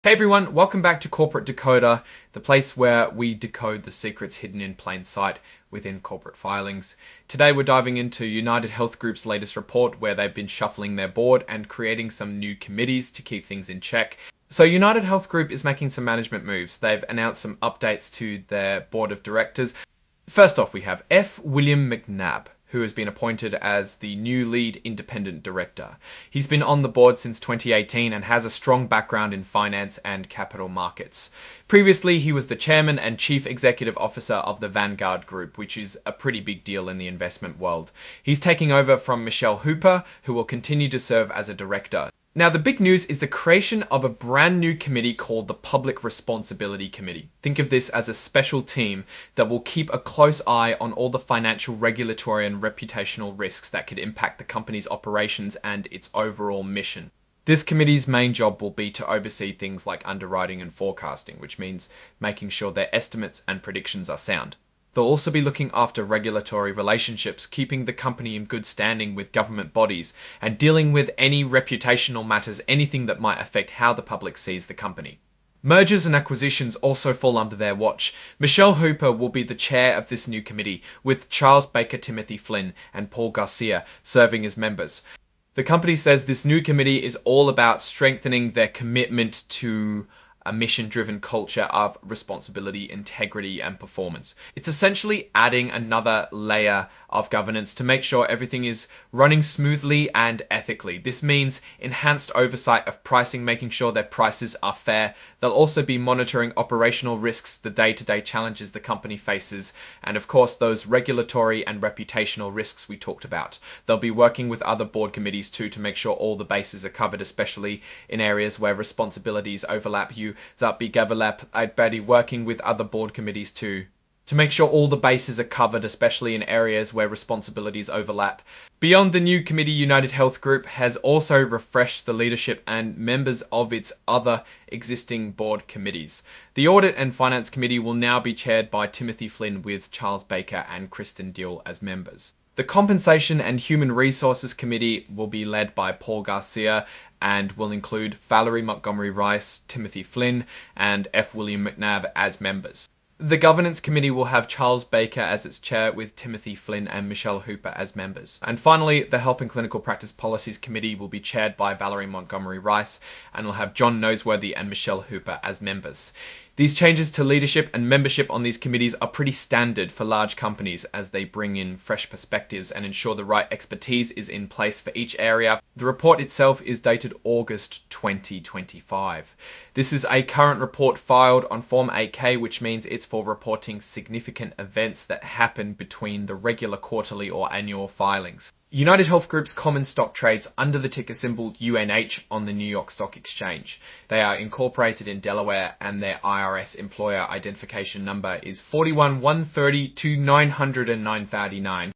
Hey everyone, welcome back to Corporate Decoder, the place where we decode the secrets hidden in plain sight within corporate filings. Today we're diving into UnitedHealth Group's latest report where they've been shuffling their board and creating some new committees to keep things in check. So UnitedHealth Group is making some management moves. They've announced some updates to their board of directors. First off, we have F. William McNabb, who has been appointed as the new lead independent director. He's been on the board since 2018 and has a strong background in finance and capital markets. Previously, he was the chairman and chief executive officer of the Vanguard Group, which is a pretty big deal in the investment world. He's taking over from Michelle Hooper, who will continue to serve as a director. Now, the big news is the creation of a brand new committee called the Public Responsibility Committee. Think of this as a special team that will keep a close eye on all the financial, regulatory, and reputational risks that could impact the company's operations and its overall mission. This committee's main job will be to oversee things like underwriting and forecasting, which means making sure their estimates and predictions are sound. They'll also be looking after regulatory relationships, keeping the company in good standing with government bodies, and dealing with any reputational matters, anything that might affect how the public sees the company. Mergers and acquisitions also fall under their watch. Michelle Hooper will be the chair of this new committee, with Charles Baker, Timothy Flynn, and Paul Garcia serving as members. The company says this new committee is all about strengthening their commitment to a mission-driven culture of responsibility, integrity, and performance. It's essentially adding another layer of governance to make sure everything is running smoothly and ethically. This means enhanced oversight of pricing, making sure their prices are fair. They'll also be monitoring operational risks, the day-to-day challenges the company faces, and of course those regulatory and reputational risks we talked about. They'll be working with other board committees too to make sure all the bases are covered, especially in areas where responsibilities overlap. I'd be working with other board committees too to make sure all the bases are covered, especially in areas where responsibilities overlap. Beyond the new committee, UnitedHealth Group has also refreshed the leadership and members of its other existing board committees. The Audit and Finance Committee will now be chaired by Timothy Flynn, with Charles Baker and Kristen Dill as members. The Compensation and Human Resources Committee will be led by Paul Garcia and will include Valerie Montgomery Rice, Timothy Flynn, and F. William McNabb as members. The Governance Committee will have Charles Baker as its chair, with Timothy Flynn and Michelle Hooper as members. And finally, the Health and Clinical Practice Policies Committee will be chaired by Valerie Montgomery Rice and will have John Noseworthy and Michelle Hooper as members. These changes to leadership and membership on these committees are pretty standard for large companies, as they bring in fresh perspectives and ensure the right expertise is in place for each area. The report itself is dated August 2025. This is a current report filed on Form 8K, which means it's for reporting significant events that happen between the regular quarterly or annual filings. UnitedHealth Group's common stock trades under the ticker symbol UNH on the New York Stock Exchange. They are incorporated in Delaware, and their IRS employer identification number is 4113290939.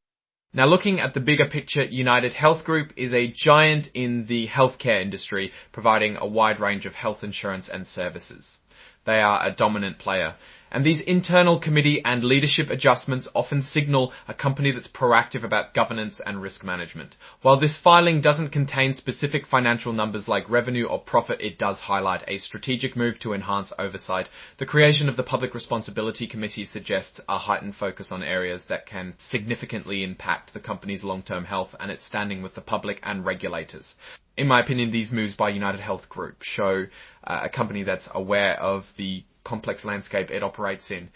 Now, looking at the bigger picture, UnitedHealth Group is a giant in the healthcare industry, providing a wide range of health insurance and services. They are a dominant player. And these internal committee and leadership adjustments often signal a company that's proactive about governance and risk management. While this filing doesn't contain specific financial numbers like revenue or profit, it does highlight a strategic move to enhance oversight. The creation of the Public Responsibility Committee suggests a heightened focus on areas that can significantly impact the company's long-term health and its standing with the public and regulators. In my opinion, these moves by UnitedHealth Group show a company that's aware of the complex landscape it operates in.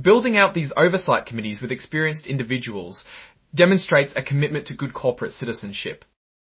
Building out these oversight committees with experienced individuals demonstrates a commitment to good corporate citizenship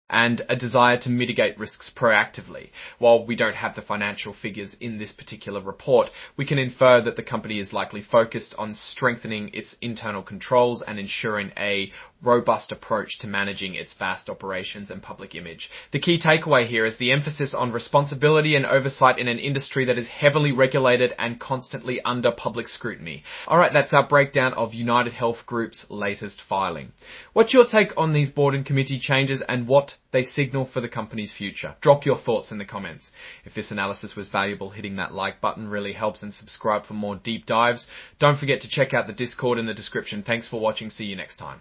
and a desire to mitigate risks proactively. While we don't have the financial figures in this particular report, we can infer that the company is likely focused on strengthening its internal controls and ensuring a robust approach to managing its vast operations and public image. The key takeaway here is the emphasis on responsibility and oversight in an industry that is heavily regulated and constantly under public scrutiny. Alright, that's our breakdown of UnitedHealth Group's latest filing. What's your take on these board and committee changes and what they signal for the company's future? Drop your thoughts in the comments. If this analysis was valuable, hitting that like button really helps, and subscribe for more deep dives. Don't forget to check out the Discord in the description. Thanks for watching. See you next time.